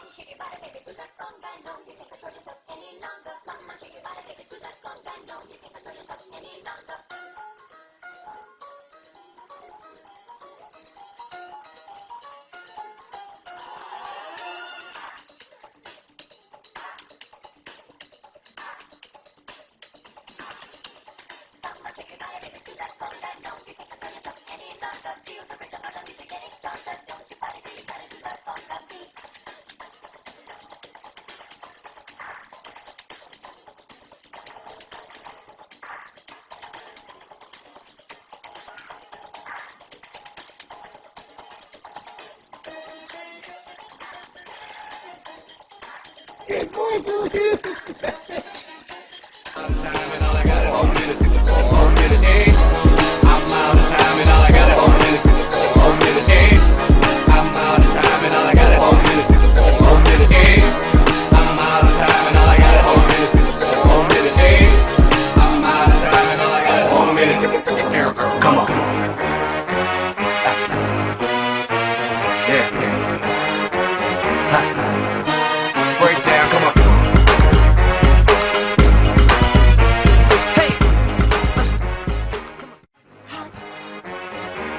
shake your body, baby, do that conga. No, you can't control yourself any longer. Come on, shake your body, baby, do that conga. No, you can't control yourself any longer. Come on, shake your body, baby, do that conga. No, you can't control yourself any longer. Feel the rhythm of the music getting stronger. Don't your body, do you gotta do that conga beat. Qué coño, Time and all I got is 4 minutes to go. 4 minutes, hey. I'm out of time and all I got is 4 minutes to go. 4 minutes, hey. I'm out of time and all I got is 4 minutes to go. 4 minutes, hey. I'm out of time and all I got is 4 minutes to go. 4 minutes, hey. I'm out of time and all I got is 4 minutes to go. Arrow girl, come on. Yeah, yeah. Break down, come on.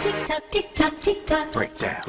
Tick tock, tick tock, tick tock. Break down.